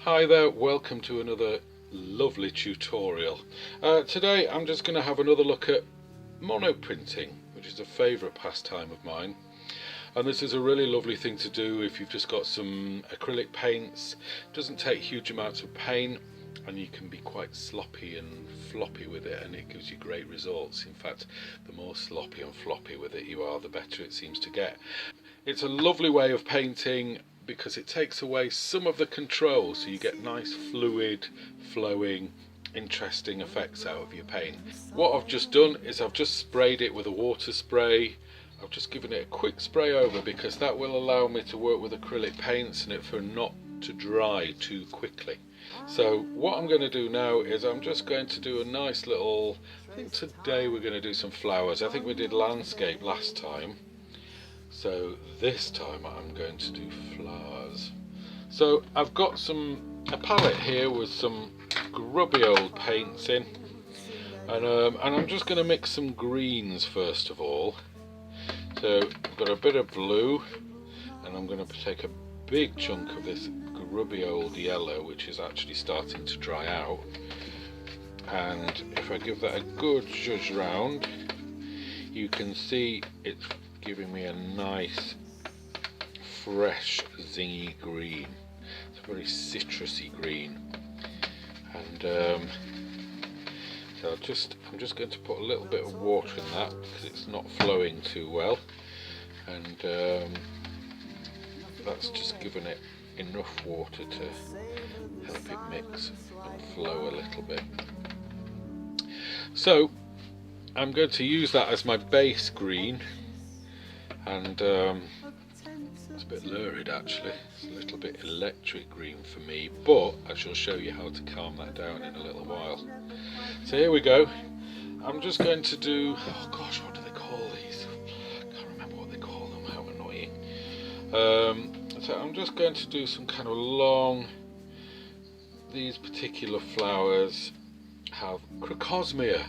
Hi there, welcome to another lovely tutorial. Today I'm just going to have another look at monoprinting, which is a favourite pastime of mine. And this is a really lovely thing to do if you've just got some acrylic paints. It doesn't take huge amounts of paint and you can be quite sloppy and floppy with it, and it gives you great results. In fact, the more sloppy and floppy with it you are, the better it seems to get. It's a lovely way of painting because it takes away some of the control, so you get nice fluid flowing interesting effects out of your paint. What I've just done is I've just sprayed it with a water spray. I've just given it a quick spray over because that will allow me to work with acrylic paints and it for not to dry too quickly. So what I'm going to do now is I'm just going to do a nice little, I think today we're going to do some flowers. I think we did landscape last time. So this time I'm going to do flowers. So I've got a palette here with some grubby old paints in, and I'm just going to mix some greens first of all. So I've got a bit of blue, and I'm going to take a big chunk of this grubby old yellow, which is actually starting to dry out. And if I give that a good zhuzh round, you can see it's giving me a nice fresh zingy green. It's a very citrusy green, and so I'm just going to put a little bit of water in that because it's not flowing too well, and that's just given it enough water to help it mix and flow a little bit. So I'm going to use that as my base green, and it's a bit lurid actually, it's a little bit electric green for me, but I shall show you how to calm that down in a little while. So here we go. I'm just going to do, oh gosh, what do they call these? I can't remember what they call them, how annoying. So I'm just going to do some kind of long, these particular flowers have Crocosmia.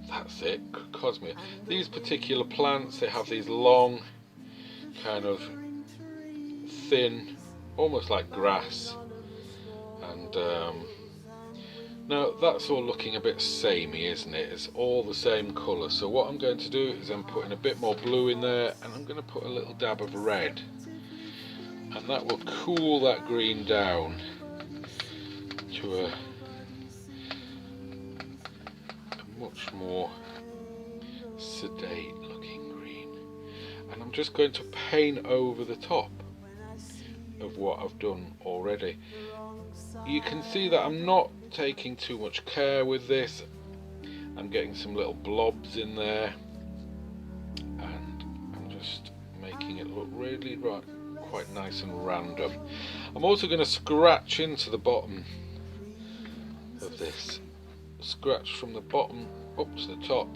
That's it, Crocosmia. These particular plants, they have these long, kind of thin, almost like grass. And now that's all looking a bit samey, isn't it? It's all the same colour. So what I'm going to do is I'm putting a bit more blue in there, and I'm going to put a little dab of red. And that will cool that green down to a much more sedate looking green, and I'm just going to paint over the top of what I've done already. You can see that I'm not taking too much care with this. I'm getting some little blobs in there, and I'm just making it look really quite nice and random. I'm also going to scratch into the bottom of this, scratch from the bottom up to the top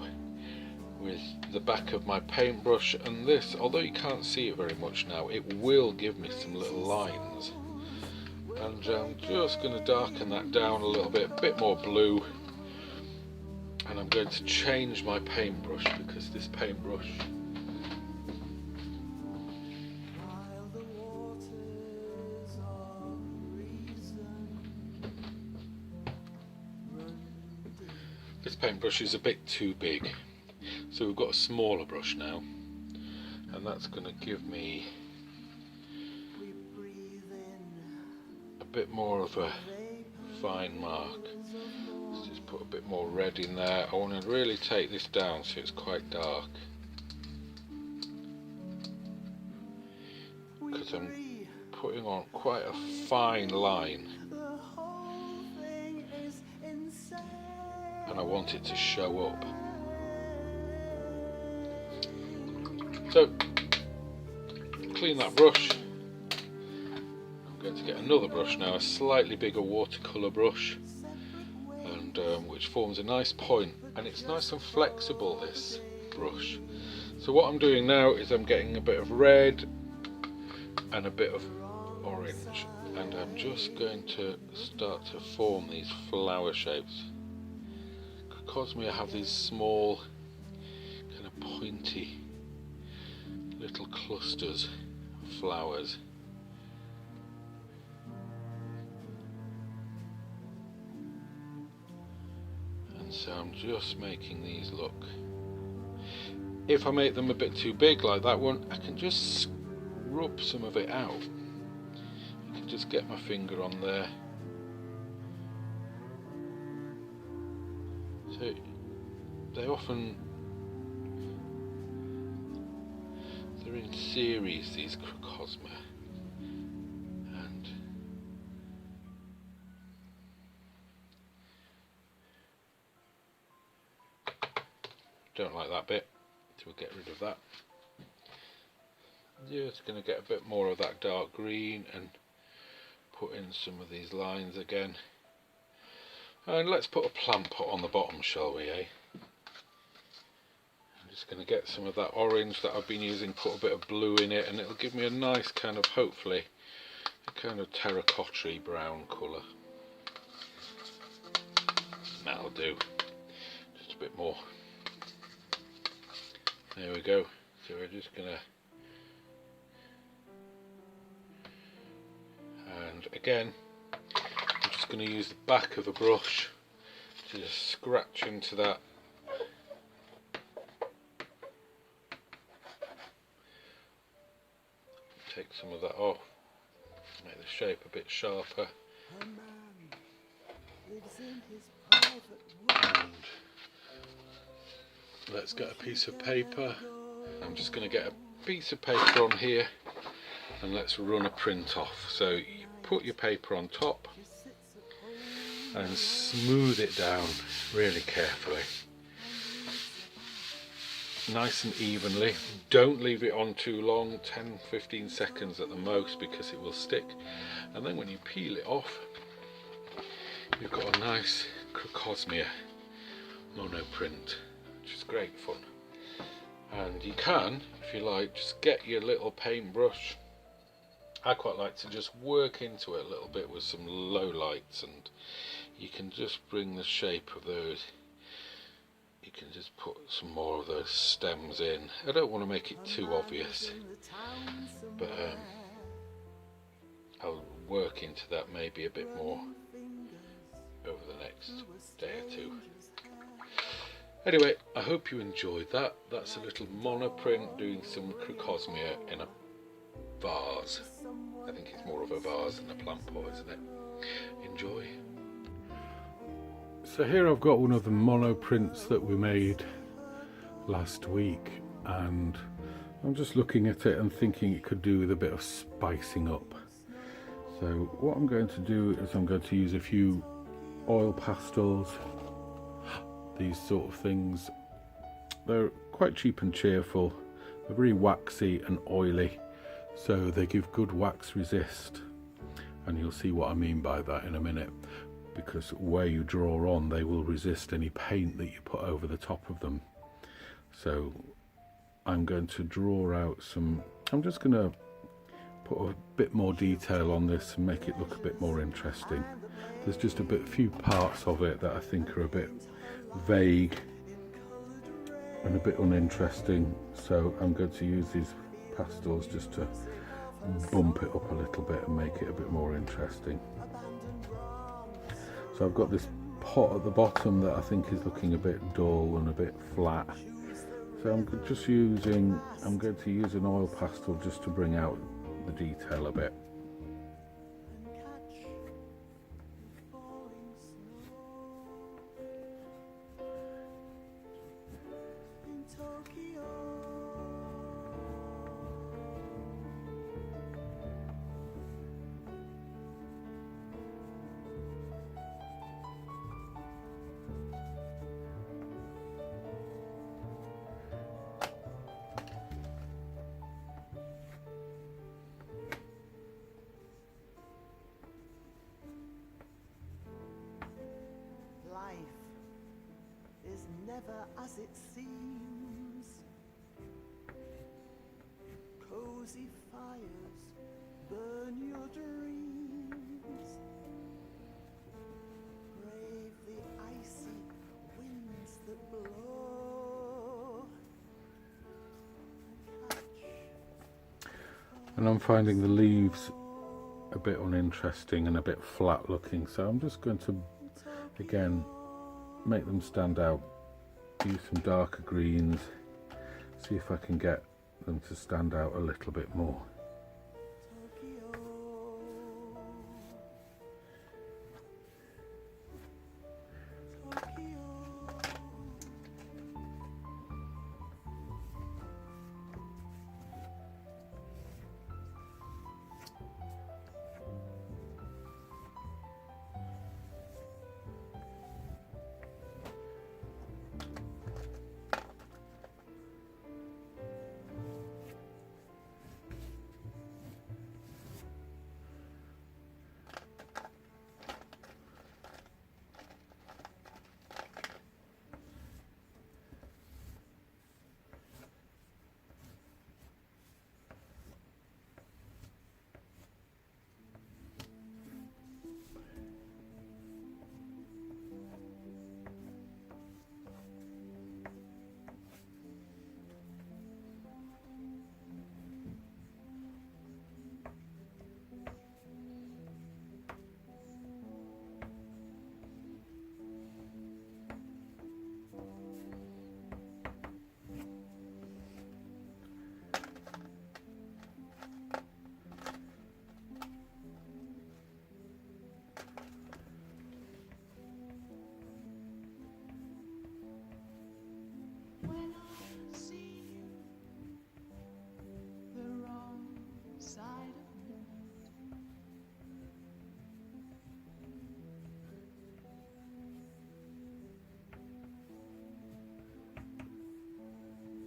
with the back of my paintbrush, and this, although you can't see it very much now, it will give me some little lines. And I'm just going to darken that down a little bit more blue, and I'm going to change my paintbrush because this paintbrush is a bit too big, so we've got a smaller brush now, and that's going to give me a bit more of a fine mark. Let's just put a bit more red in there. I want to really take this down so it's quite dark, because I'm putting on quite a fine line, and I want it to show up. So clean that brush. I'm going to get another brush now, a slightly bigger watercolour brush, and which forms a nice point, and it's nice and flexible, this brush. So what I'm doing now is I'm getting a bit of red and a bit of orange, and I'm just going to start to form these flower shapes. Crocosmia have these small, kind of pointy little clusters of flowers, So I'm just making these look. If I make them a bit too big like that one, I can just rub some of it out. I can just get my finger on there. So they're in series, these Crocosmia, and don't like that bit, so we'll get rid of that. Just going to get a bit more of that dark green and put in some of these lines again. And let's put a plant pot on the bottom, shall we, eh? I'm just going to get some of that orange that I've been using, put a bit of blue in it, and it'll give me a nice kind of, hopefully, a kind of terracotta-y brown colour. That'll do. Just a bit more. There we go. So we're just going to, and again, I'm just going to use the back of the brush to just scratch into that. Take some of that off, make the shape a bit sharper. And let's get a piece of paper. I'm just going to get a piece of paper on here and let's run a print off. So you put your paper on top and smooth it down really carefully, nice and evenly. Don't leave it on too long, 10-15 seconds at the most, because it will stick. And then when you peel it off, you've got a nice Crocosmia monoprint, which is great fun. And you can, if you like, just get your little paintbrush. I quite like to just work into it a little bit with some low lights, and you can just bring the shape of those. You can just put some more of those stems in. I don't want to make it too obvious, but I'll work into that maybe a bit more over the next day or two. Anyway, I hope you enjoyed that. That's a little monoprint doing some Crocosmia in a vase. I think it's more of a vase than a plant pot, isn't it? Enjoy. So here I've got one of the monoprints that we made last week, and I'm just looking at it and thinking it could do with a bit of spicing up. So what I'm going to do is I'm going to use a few oil pastels, these sort of things. They're quite cheap and cheerful. They're very waxy and oily, so they give good wax resist, and you'll see what I mean by that in a minute, because where you draw on, they will resist any paint that you put over the top of them. So I'm going to draw out some, I'm just going to put a bit more detail on this and make it look a bit more interesting. There's just a few parts of it that I think are a bit vague and a bit uninteresting, so I'm going to use these pastels just to bump it up a little bit and make it a bit more interesting. So I've got this pot at the bottom that I think is looking a bit dull and a bit flat. So I'm going to use an oil pastel just to bring out the detail a bit. Is never as it seems. Cozy fires burn your dreams. Brave the icy winds that blow. And I'm finding the leaves a bit uninteresting and a bit flat looking, so I'm just going to again make them stand out. Use some darker greens, see if I can get them to stand out a little bit more. Tokyo. Tokyo. When I see you, the wrong side of midnight,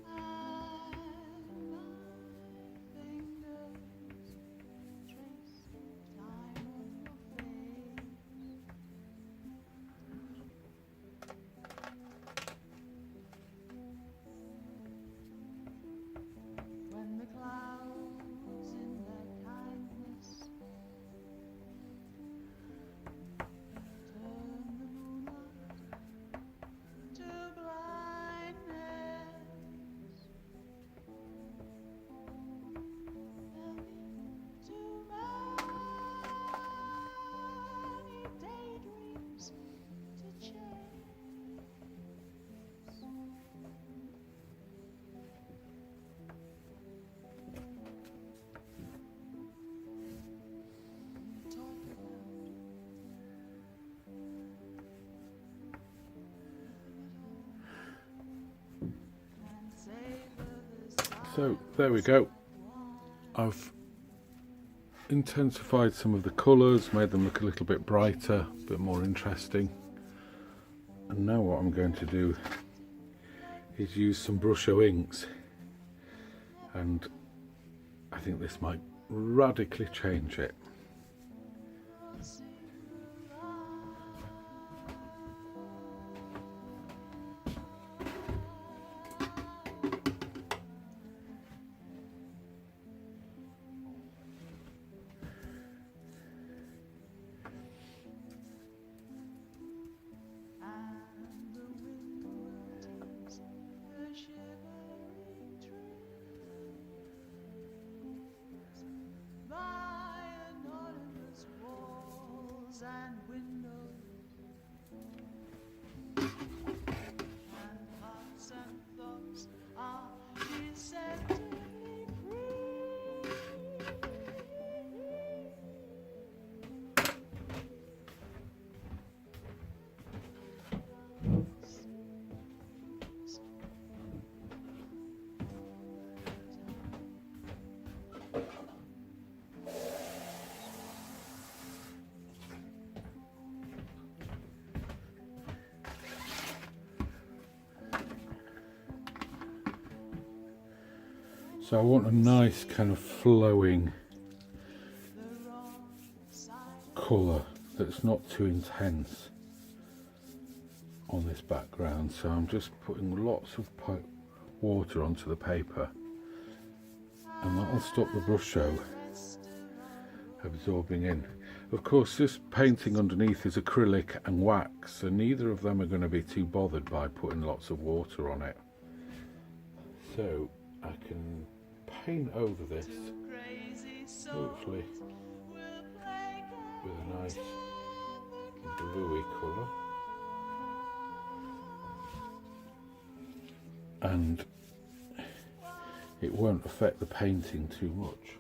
and my fingers trace time on your face. When the clouds in their kindness turn the moonlight to blindness, there'll be too many daydreams to chase. Talk about and savor the So there we go. I've intensified some of the colours, made them look a little bit brighter, a bit more interesting. And now what I'm going to do is use some Brusho Inks, and I think this might radically change it. and the wind will tease the shivering trees by anonymous walls and windows, and hearts and thoughts are deceptively free. So I want a nice kind of flowing colour that's not too intense on this background, so I'm just putting lots of water onto the paper, and that'll stop the Brusho absorbing in. Of course, this painting underneath is acrylic and wax, so neither of them are going to be too bothered by putting lots of water on it. So I can paint over this, hopefully with a nice bluey colour. and it won't affect the painting too much.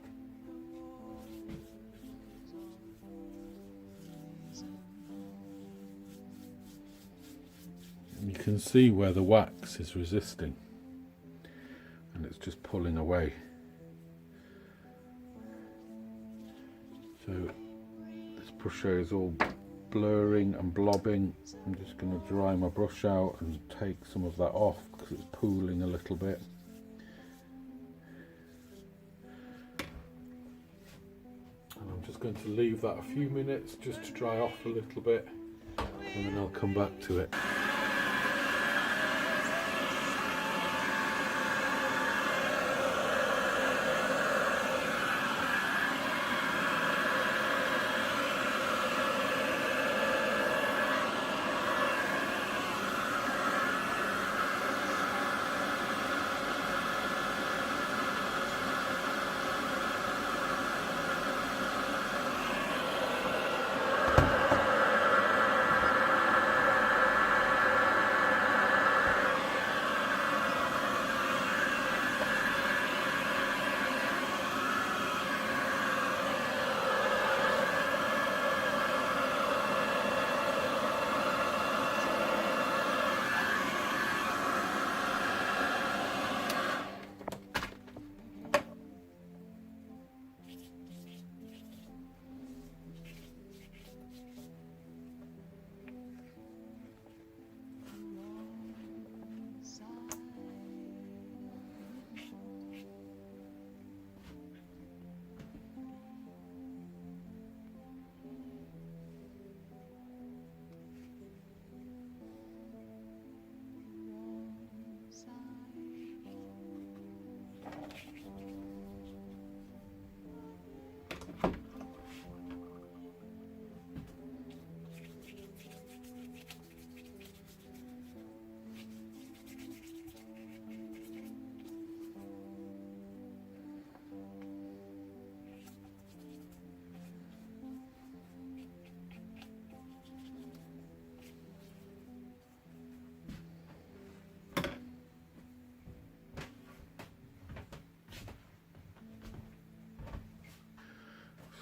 You can see where the wax is resisting and it's just pulling away. So this Brusho is all blurring and blobbing. I'm just going to dry my brush out and take some of that off because it's pooling a little bit. And I'm just going to leave that a few minutes just to dry off a little bit, and then I'll come back to it.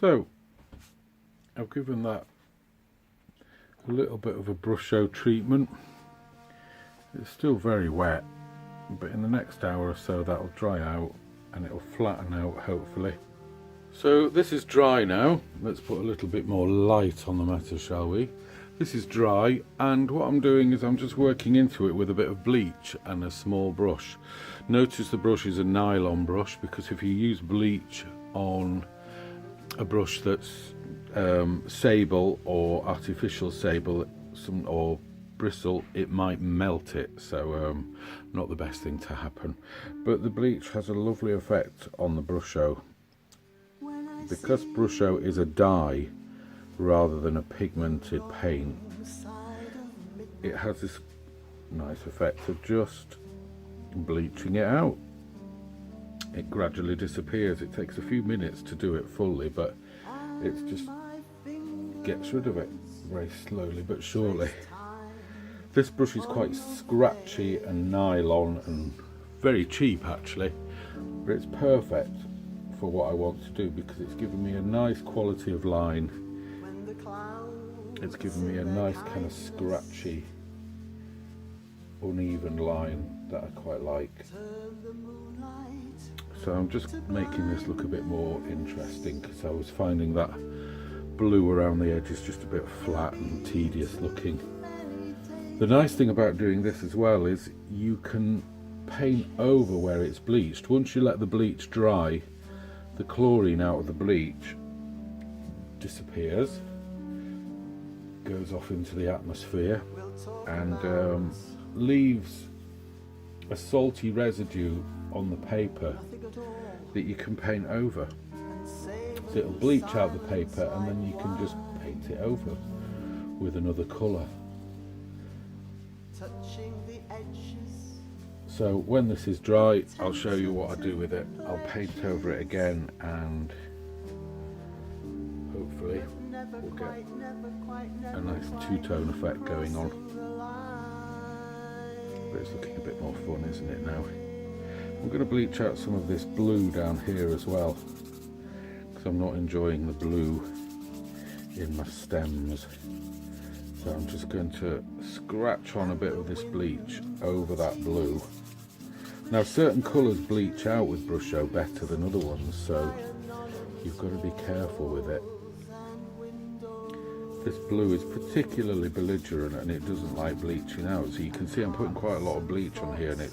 So I've given that a little bit of a Brusho treatment. It's still very wet, but in the next hour or so that'll dry out and it'll flatten out hopefully. So this is dry now. Let's put a little bit more light on the matter, shall we? This is dry, and what I'm doing is I'm just working into it with a bit of bleach and a small brush. Notice the brush is a nylon brush, because if you use bleach on a brush that's sable or artificial sable or bristle, it might melt it, so not the best thing to happen. But the bleach has a lovely effect on the Brusho. Because Brusho is a dye rather than a pigmented paint, it has this nice effect of just bleaching it out. It gradually disappears. It takes a few minutes to do it fully, but it just gets rid of it very slowly but surely. This brush is quite scratchy and nylon and very cheap actually, but it's perfect for what I want to do because it's given me a nice quality of line. It's given me a nice kind of scratchy, uneven line that I quite like. So I'm just making this look a bit more interesting because I was finding that blue around the edges just a bit flat and tedious looking. The nice thing about doing this as well is you can paint over where it's bleached. Once you let the bleach dry, the chlorine out of the bleach disappears, goes off into the atmosphere, and leaves a salty residue on the paper that you can paint over. So it'll bleach out the paper and then you can just paint it over with another colour. So when this is dry, I'll show you what I do with it. I'll paint over it again and hopefully we'll get a nice two-tone effect going on. but it's looking a bit more fun, isn't it now? I'm going to bleach out some of this blue down here as well, because I'm not enjoying the blue in my stems. So I'm just going to scratch on a bit of this bleach over that blue. Now certain colours bleach out with Brusho better than other ones, so you've got to be careful with it. This blue is particularly belligerent and it doesn't like bleaching out, so you can see I'm putting quite a lot of bleach on here, and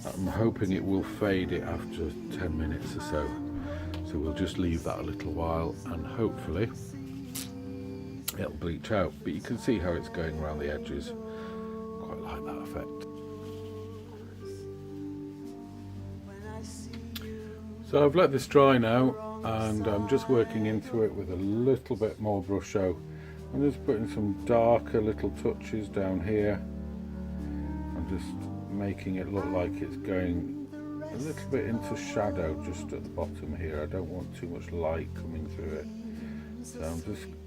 I'm hoping it will fade it after 10 minutes or so. So we'll just leave that a little while and hopefully it'll bleach out, but you can see how it's going around the edges. Quite like that effect. So I've let this dry now, and I'm just working into it with a little bit more Brusho. I'm just putting some darker little touches down here. I'm just making it look like it's going a little bit into shadow just at the bottom here. I don't want too much light coming through it. So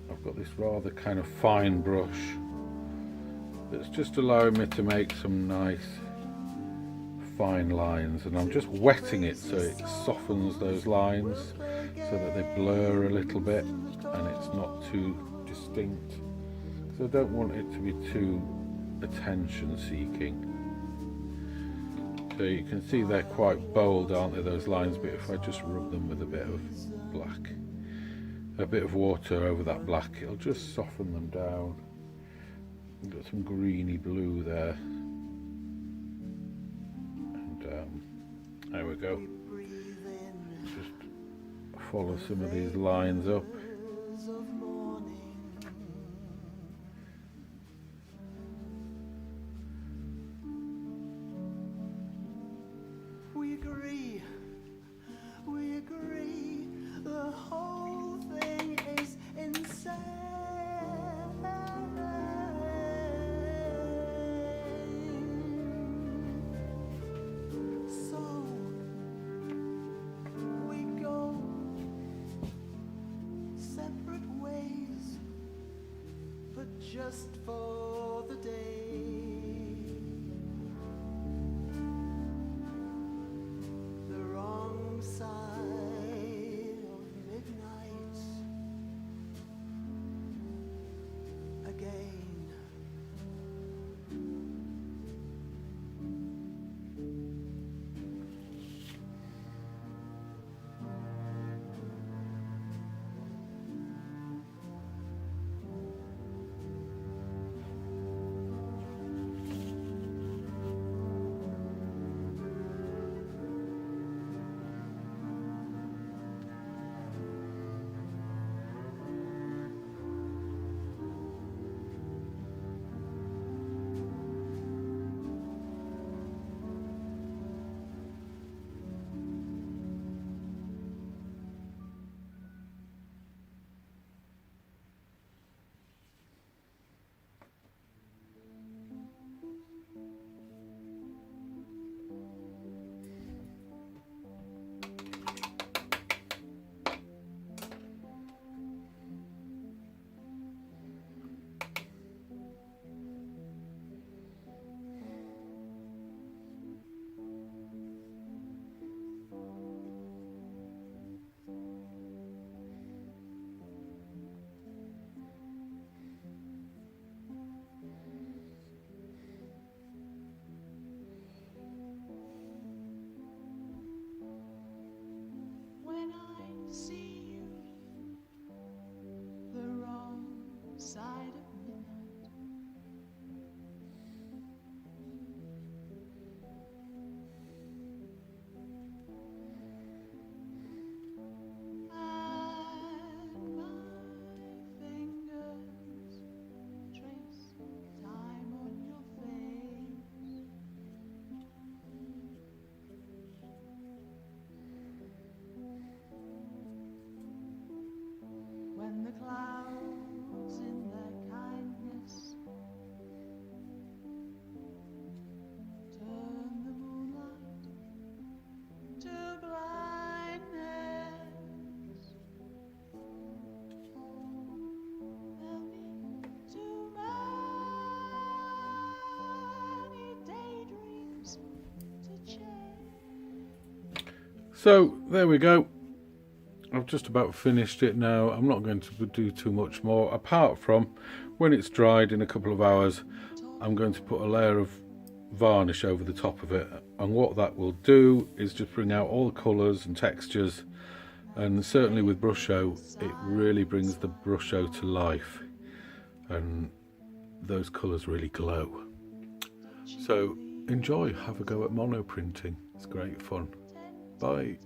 I've got this rather kind of fine brush that's just allowing me to make some nice fine lines, and I'm just wetting it so it softens those lines so that they blur a little bit and it's not too distinct. So I don't want it to be too attention seeking. So you can see they're quite bold, aren't they, those lines, but if I just rub them with a bit of black, a bit of water over that black, it'll just soften them down. We've got some greeny blue there. There we go. Just follow some of these lines up. We agree, the whole thing is insane. So we go separate ways, but just for the day. The wrong side of midnight again. So there we go. I've just about finished it now. I'm not going to do too much more, apart from when it's dried in a couple of hours, I'm going to put a layer of varnish over the top of it, and what that will do is just bring out all the colours and textures, and certainly with Brusho it really brings the Brusho to life, and those colours really glow. So enjoy, have a go at monoprinting, it's great fun. Bye.